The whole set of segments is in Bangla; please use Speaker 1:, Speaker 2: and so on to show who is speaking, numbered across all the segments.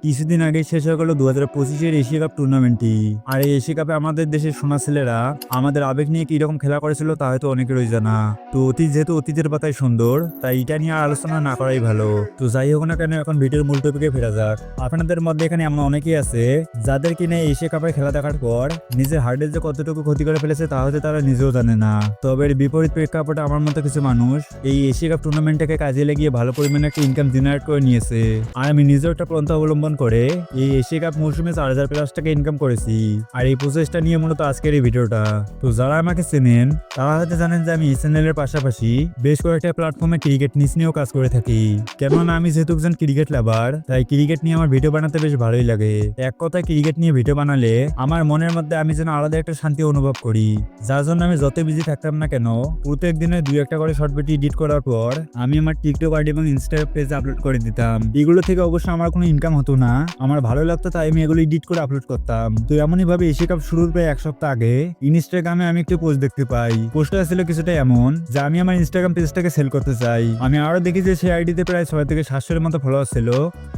Speaker 1: কিছুদিন আগে শেষ হয়ে গেল 2025-এর এশিয়া কাপ টুর্নামেন্টটি। আর এই এশিয়া কাপে আমাদের দেশের সোনা ছেলেরা আমাদের আবেগ নিয়ে কিরকম খেলা করেছিল তা হয়তো অনেকেরই জানা। তো অতীত যেহেতু অতীতের পাতায় সুন্দর, তাই এটা নিয়ে আর আলোচনা না করাই ভালো। তো যাই হোক না কেন, এখন ভিডিওর মূল টপিকে ফেরা যাক। আপনাদের মধ্যে এখানে এমন অনেকেই আছে যাদের কিনে এশিয়া কাপের খেলা দেখার পর নিজের হার্টের যে কতটুকু ক্ষতি করে ফেলেছে তা হয়তো তারা নিজেও জানে না। তবে এর বিপরীত প্রেক্ষাপটে আমার মতো কিছু মানুষ এই এশিয়া কাপ টুর্নামেন্টটাকে কাজে লাগিয়ে ভালো পরিমাণে একটা ইনকাম জেনারেট করে নিয়েছে। আর আমি নিজেও একটা পন্থা অবলম্বন করে এই এশিয়া কাপ মৌসুমে 4,000+ টাকা ইনকাম করেছি। আর এই প্রসেসটা নিয়ে মূলত আজকের এই ভিডিওটা। তো যারা আমাকে চেনেন তারা হয়তো জানেন যে আমি এই চ্যানেলের পাশাপাশি বেশ কয়েকটা প্ল্যাটফর্মে ক্রিকেট নিউজ নিয়েও কাজ করে থাকি। কেননা আমি যেহেতু একজন ক্রিকেট লাভার, তাই ক্রিকেট নিয়ে আমার ভিডিও বানাতে বেশ ভালোই লাগে। এক কথায় ক্রিকেট নিয়ে ভিডিও বানালে আমার মনের মধ্যে আমি যেন আলাদা একটা শান্তি অনুভব করি, যার জন্য আমি যত বিজি থাকতাম না কেন প্রত্যেক দিনে 2-1টা করে শর্ট ভিডিও এডিট করার পর আমি আমার টিকটক আইডি এবং ইনস্টাগ্রাম পেজে আপলোড করে দিতাম। এগুলো থেকে অবশ্য আমার কোনো ইনকাম হতো না, আমার ভালো লাগতো তাই আমি এগুলো এডিট করে আপলোড করতাম। তো এমনই ভাবে এশিয়া কাপ শুরুর প্রায় 1 সপ্তাহ আগে ইনস্টাগ্রামে আমি একটি পোস্ট দেখতে পাই। পোস্টটা ছিল কিছুটা এমন যে আমি আমার ইনস্টাগ্রাম পেজটাকে সেল করতে চাই। আমি আরো দেখি যে সেই আইডিতে প্রায় 6 থেকে 700-এর মতো ফলোয়ার ছিল।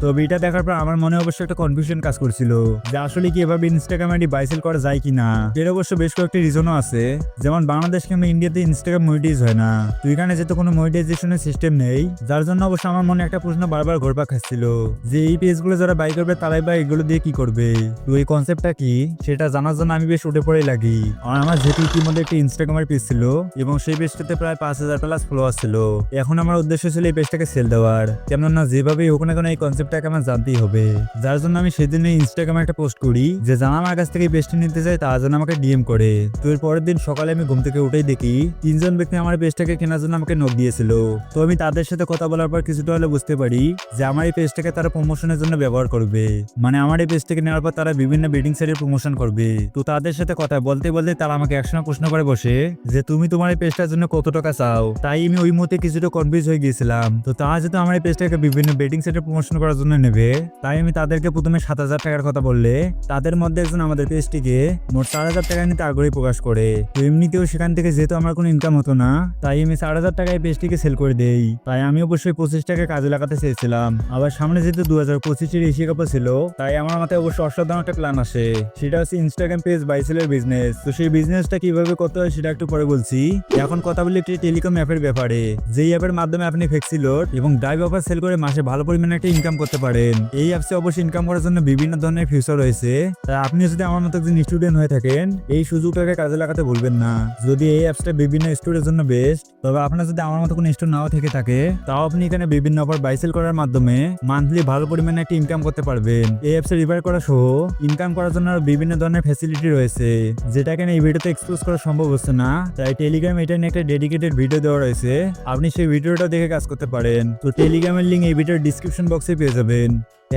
Speaker 1: তবে এটা দেখার পর আমার মনে অবশ্য একটা কনফিউশন কাজ করছিল যে আসলে কি এভাবে ইনস্টাগ্রাম আইডি বাই সেল করা যায় কিনা। এর অবশ্য বেশ কয়েকটি রিজনও আছে, যেমন বাংলাদেশ কিংবা ইন্ডিয়াতে ইনস্টাগ্রাম মনিটাইজ হয় না। তো এখানে যেহেতু কোনো মনিটাইজেশনের সিস্টেম নেই, যার জন্য অবশ্য আমার মনে একটা প্রশ্ন বারবার ঘুরপাক খাচ্ছিল যে এই পেজগুলো যারা বাই করবে তারাই বা এগুলো দিয়ে কি করবে। তো এই কনসেপ্টটা কি সেটা জানার জন্য আমি বেশ উঠে পড়ে লাগি। আর আমার যেহেতু ইতিমধ্যে একটি ইনস্টাগ্রামের পেজ ছিল এবং সেই পেজটাতে প্রায় 5,000+ ফলোয়ার ছিল, এখন আমার উদ্দেশ্য ছিল এই পেজটাকে সেল দেওয়ার। কেননা যেভাবেই হোক না কেন এই কনসেপ্টটাকে আমার জানতেই হবে। যার জন্য আমি সেদিন ইনস্টাগ্রামে একটা পোস্ট করি যে যারা আমার কাছ থেকে এই পেজটা নিতে চায় তারা যেন আমাকে ডিএম করে। তো এর পরের দিন সকালে আমি ঘুম থেকে উঠেই দেখি 3জন ব্যক্তি আমার পেজটাকে কেনার জন্য আমাকে নক দিয়েছিল। তো আমি তাদের সাথে কথা বলার পর কিছুটা হলে বুঝতে পারি যে আমার এই পেজটাকে তারা প্রমোশনের জন্য ব্যবহার করবে। মানে আমার এই পেজ থেকে নেওয়ার পর তারা বিভিন্ন বেডিং সাইটের প্রমোশন করবে। তো তাদের সাথে কথা বলতে বলতে তারা আমাকে একসময় প্রশ্ন করে বসে যে তুমি তোমার এই পেজটার জন্য কত টাকা চাও। তাই আমি ওই মুহূর্তে কিছুটা কনফিউজ হয়ে গিয়েছিলাম। তো তারা যেহেতু আমার এই পেজটাকে বিভিন্ন বেডিং সাইটে প্রমোশন করার জন্য নেবে, তাই আমি তাদেরকে প্রথমে 7,000 টাকার কথা বললে তাদের মধ্যে একজন আমাদের পেজটিকে মোট 4,000 টাকা নিতে আগ্রহী প্রকাশ করে। তো এমনিতেও সেখান থেকে যেহেতু আমার কোনো ইনকাম হতো না, তাই আমি 4,000 টাকায় পেজটিকে সেল করে দেই। তাই আমি অবশ্যই 25 টাকা কাজে লাগাতে চেয়েছিলাম। আবার সামনে যেহেতু 2025-এর এশিয়া কাপ ছিল, তাই আমার মাথায় অবশ্য অসাধারণ একটা প্ল্যান আসে। সেটা হচ্ছে ইনস্টাগ্রাম পেজ বাই সেলের বিজনেস। তো সেই বিজনেসটা কিভাবে করতে হয় সেটা একটু পরে বলছি। এখন কথা বলি একটি টেলিকম অ্যাপের ব্যাপারে, যেই অ্যাপের মাধ্যমে আপনি ফ্লেক্সি লোড এবং ড্রাইভ অফার সেল করে মাসে ভালো পরিমাণে একটা ইনকাম করতে পারেন। এই অ্যাপসে অবশ্যই ইনকাম করার জন্য বিভিন্ন ধরনের ফিচার রয়েছে। তাই আপনি যদি আমার মতো একজন স্টুডেন্ট হয়ে থাকেন, এই সুযোগটাকে কাজে লাগাতে ভুলবেন না। যদি এই অ্যাপসটা বিভিন্ন স্টুডেন্টের জন্য বেস্ট, তবে আপনার যদি আমার মতো কোনো স্টুডেন্ট নাও থেকে থাকে, তাও আপনি এখানে বিভিন্ন অফার বাই সেল করার মাধ্যমে মান্থলি ভালো পরিমাণে একটা ইনকাম করতে পারবেন। এই অ্যাপসে রিফার করা সহ ইনকাম করার জন্য বিভিন্ন ধরনের ফ্যাসিলিটি রয়েছে, যেটা এখানে এই ভিডিওতে এক্সপ্লোর করা সম্ভব হচ্ছে না। তাই টেলিগ্রাম এটা নিয়ে একটা ডেডিকেটেড ভিডিও দেওয়া রয়েছে, আপনি সেই ভিডিওটা দেখে কাজ করতে পারেন। তো টেলিগ্রামের লিঙ্ক এই ভিডিওর ডিসক্রিপশন বক্সে পেয়ে যাবেন।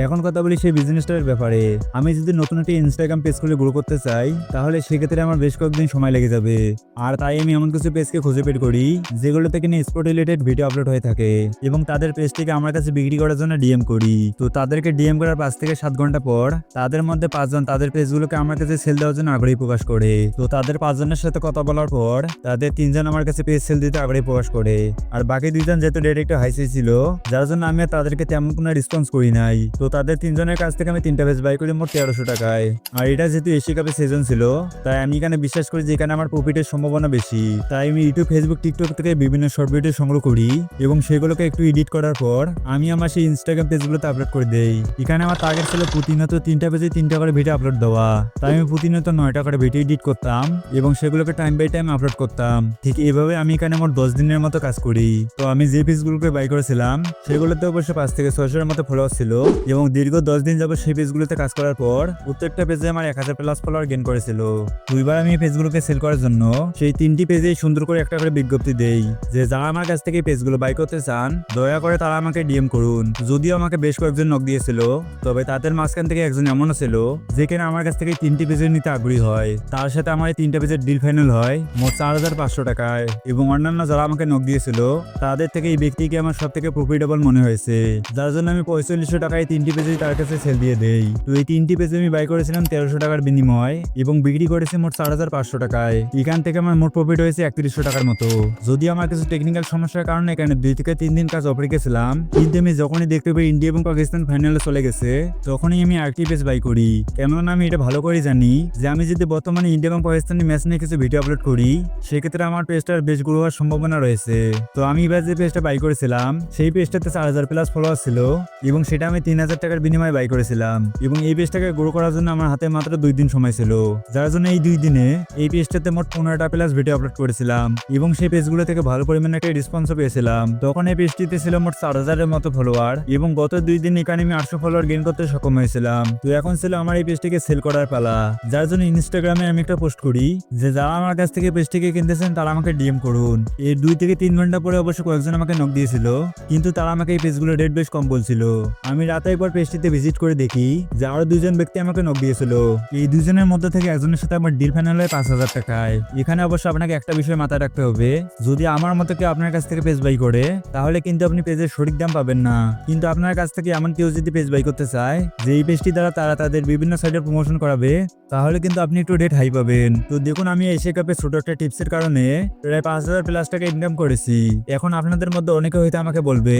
Speaker 1: এখন কথা বলি সেই বিজনেসটার ব্যাপারে। আমি যদি নতুন একটি ইনস্টাগ্রাম পেজ খুলে গ্রো করতে চাই, তাহলে সেক্ষেত্রে আমার বেশ কয়েকদিন সময় লেগে যাবে। আর তাই আমি এমন কিছু পেজকে খুঁজে বের করি যেগুলো থেকে স্পোর্ট রিলেটেড ভিডিও আপলোড হয়ে থাকে এবং তাদের পেজটিকে আমার কাছে বিক্রি করার জন্য ডিএম করি। তো তাদেরকে ডিএম করার 5 থেকে 7 ঘন্টা পর তাদের মধ্যে 5 জন তাদের পেজগুলোকে আমার কাছে সেল দেওয়ার জন্য আগ্রহী প্রকাশ করে। তো তাদের 5 জনের সাথে কথা বলার পর তাদের 3 জন আমার কাছে পেজ সেল দিতে আগ্রহী প্রকাশ করে। আর বাকি 2 জন যেহেতু ডাইরেক্ট হাইসে ছিল, যার জন্য আমি তাদেরকে তেমন কোনো রেসপন্স করি নাই। তো তাদের 3 জনের কাছ থেকে আমি 3টা পেজ বাই করি মোট 1300 টাকায়। আর এটা যেহেতু এশিয়া কাপের সিজন ছিল, তাই আমি এখানে বিশ্বাস করি যে এখানে আমার প্রফিটের সম্ভাবনা বেশি। তাই আমি ইউটিউব, ফেসবুক, টিকটক থেকে বিভিন্ন শর্ট ভিডিও সংগ্রহ করি এবং সেগুলোকে একটু এডিট করার পর আমি আমার সেই ইনস্টাগ্রাম পেজগুলোতে আপলোড করে দেই। এখানে আমার টার্গেট ছিল প্রতিনিয়ত 3টা পেজে 3টা করে ভিডিও আপলোড দেওয়া। তাই আমি প্রতিনিয়ত 9টা করে ভিডিও এডিট করতাম এবং সেগুলোকে টাইম বাই টাইম আপলোড করতাম। ঠিক এভাবে আমি এখানে মোট 10 দিনের মতো কাজ করি। তো আমি যে পেজগুলোকে বাই করেছিলাম সেগুলোতে অবশ্য 5 থেকে 600-এর মতো ফলোয়ার ছিল এবং দীর্ঘ 10 দিন যাবত সেই পেজগুলোতে কাজ করার পর প্রত্যেকটা পেজে আমার 1000+ ফলোয়ার গেইন করেছিল। দুইবার আমি এই পেজগুলোকে সেল করার জন্য সেই 3টি পেজে সুন্দর করে একটা করে বিজ্ঞপ্তি দেই যে যারা আমার কাছ থেকে পেজগুলো বাই করতে চান দয়া করে তারা আমাকে ডিএম করুন। যদিও আমাকে বেশ কয়েকজন নক দিয়েছিল, তবে তাদের মাঝখান থেকে একজন এমনও ছিল যেখানে আমার কাছ থেকে 3টি পেজের নিতে আগ্রহী হয়। তার সাথে আমার এই 3টা পেজের ডিল ফাইনাল হয় মোট 4,500 টাকায় এবং অন্যান্য যারা আমাকে নক দিয়েছিল তাদের থেকে এই ব্যক্তিকে আমার সব থেকে প্রফিটেবল মনে হয়েছে, যার জন্য আমি 4500 টাকায় 3 3টি পেজে তার কাছে সেল দিয়ে দেই। তো এই 3টি পেজে আমি বাই করেছিলাম 1300 টাকার বিনিময় এবং বিক্রি করেছি মোট 4500 টাকায়। এখান থেকে আমার মোট প্রফিট হয়েছে 3100 টাকার মতো। যদি আমার কিছু টেকনিক্যাল সমস্যার কারণে এখানে 2 থেকে 3 দিন কাজ অফ রেখেছিলাম, কিন্তু আমি যখনই দেখতে পাই ইন্ডিয়া এবং পাকিস্তান ফাইনালে চলে গেছে তখনই আমি আরেকটি পেজ বাই করি। কেননা আমি এটা ভালো করে জানি যে আমি যদি বর্তমানে ইন্ডিয়া এবং পাকিস্তানের ম্যাচ নিয়ে কিছু ভিডিও আপলোড করি সেক্ষেত্রে আমার পেজটার বেশ গ্রো হওয়ার সম্ভাবনা রয়েছে। তো আমি এবার যে পেজটা বাই করেছিলাম সেই পেজটাতে 4000 প্লাস ফলোয়ার ছিল এবং সেটা আমি 3000 টাকার বিনিময়ে বাই করেছিলাম এবং এই পেজটাকে গ্রো করার জন্য আমার হাতে মাত্র 2 দিন সময় ছিল, যার জন্য এই 2 দিনে এই পেজটাতে মোট 15টা প্লাস ভিডিও আপলোড করেছিলাম এবং সেই পেজগুলো থেকে ভালো পরিমাণে একটা রেসপন্সও পেয়েছিলাম। তখন এই পেজটিতে ছিল মোট 4000-এর মতো ফলোয়ার এবং গত 2 দিন এখানে আমি 800 ফলোয়ার গেইন করতে সক্ষম হয়েছিলাম। তো এখন ছিল আমার এই পেজটিকে সেল করার পালা, যার জন্য ইনস্টাগ্রামে আমি একটা পোস্ট করি যে যারা আমার কাছ থেকে পেজটিকে কিনতেছেন তারা আমাকে ডিএম করুন। এর 2 থেকে 3 ঘন্টা পরে অবশ্য কয়েকজন আমাকে নক দিয়েছিল, কিন্তু তারা আমাকে এই পেজগুলো রেট বেশ কম বলছিল। আমি রাতে একবার পেজটিতে ভিজিট করে দেখি যে আরো 2জন ব্যক্তি আমাকে নক দিয়েছিল। এই 2জনের মধ্যে থেকে একজনের সাথে আমার ডিল ফাইনাল হয় 5000 টাকায়। এখানে অবশ্য আপনাকে একটা বিষয় মাথায় রাখতে হবে, যদি আমার মতো কেউ আপনার কাছ থেকে পেজ বাই করে তাহলে কিন্তু আপনি পেজের সঠিক দাম পাবেন না। কিন্তু আপনার কাছ থেকে এমন কেউ যদি পেজ বাই করতে চায় যে এই পেজটি দ্বারা তারা তাদের বিভিন্ন সাইটের প্রমোশন করাবে তাহলে কিন্তু আপনি একটু রেট হাই পাবেন। তো দেখুন আমি এশিয়া কাপে ছোট একটা টিপসের কারণে প্রায় 5000 প্লাস টাকা ইনকাম করেছি। এখন আপনাদের মধ্যে অনেকে হয়তো আমাকে বলবে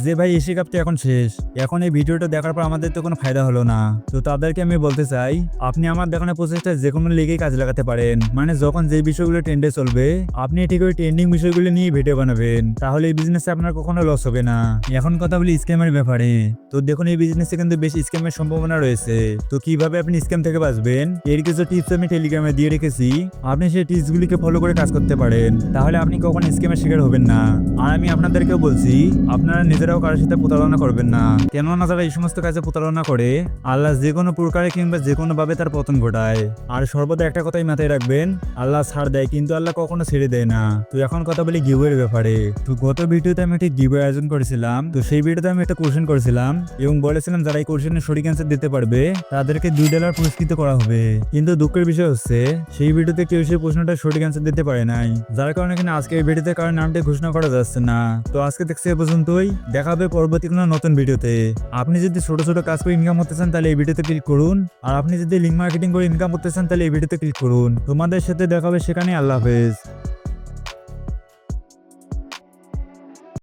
Speaker 1: যে ভাই এশিয়া কাপ তো এখন শেষ, এখন এই ভিডিওটা দেখার পর আমাদের তো কোনো ফায়দা হলো না। তো তাদেরকে আমি বলতে চাই আপনি আমার দেখানো প্রচেষ্টা যে কোনো লিগেই কাজে লাগাতে পারেন। মানে যখন যে বিষয়গুলো ট্রেন্ডে চলবে আপনি ঠিক ওই ট্রেন্ডিং বিষয়গুলো নিয়ে ভিডিও বানাবেন, তাহলে এই বিজনেসে আপনার কখনো লস হবে না। এখন কথা বলি স্ক্যামের ব্যাপারে। তো দেখুন এই বিজনেসে কিন্তু বেশি স্ক্যামের সম্ভাবনা রয়েছে। তো কিভাবে আপনি স্ক্যাম থেকে বাঁচবেন এর কিছু টিপস আমি টেলিগ্রামে দিয়ে রেখেছি, আপনি সেই টিপসগুলিকে ফলো করে কাজ করতে পারেন, তাহলে আপনি কখনো স্ক্যামের শিকার হবেন না। আর আমি আপনাদেরকেও বলছি আপনারা নিজেরাও কারোর সাথে প্রতারণা করবেন না, কেননা যারা এই সমস্ত কাজে প্রতারণা করে আল্লাহ যে কোনো প্রকারে কিংবা যে কোনো ভাবে তার পতন ঘটায়। আর সর্বদা একটা কথাই মাথায় রাখবেন, আল্লাহ ছাড় দেয় কিন্তু আল্লাহ কখনো ছেড়ে দেয় না। তো এখন কথা বলি গিভওয়ের ব্যাপারে। তো গত ভিডিওতে আমি একটা গিভওয়ে আয়োজন করেছিলাম। তো সেই ভিডিওতে আমি একটা কোশ্চেন করেছিলাম এবং বলেছিলাম যারা এই কোশ্চেনের সঠিক অ্যান্সার দিতে পারবে তাদেরকে $2 পুরস্কৃত করা হবে। কিন্তু দুঃখের বিষয় হচ্ছে সেই ভিডিওতে কেউ সেই প্রশ্নটা সঠিক অ্যান্সার দিতে পারে নাই, যার কারণে কিনা আজকে এই ভিডিওতে কারণ নামটি ঘোষণা করা যাচ্ছে না। তো আজকে দেখছি এ পর্যন্তই, দেখা হবে পরবর্তী কোনো নতুন ভিডিওতে। আপনি যদি ছোট ছোট কাজ করে ইনকাম করতে চান তাহলে এই ভিডিওতে ক্লিক করুন, আর আপনি যদি লিঙ্ক মার্কেটিং করে ইনকাম করতে চান তাহলে এই ভিডিওতে ক্লিক করুন। তোমাদের সাথে দেখা হবে সেখানে। আল্লাহ হাফেজ।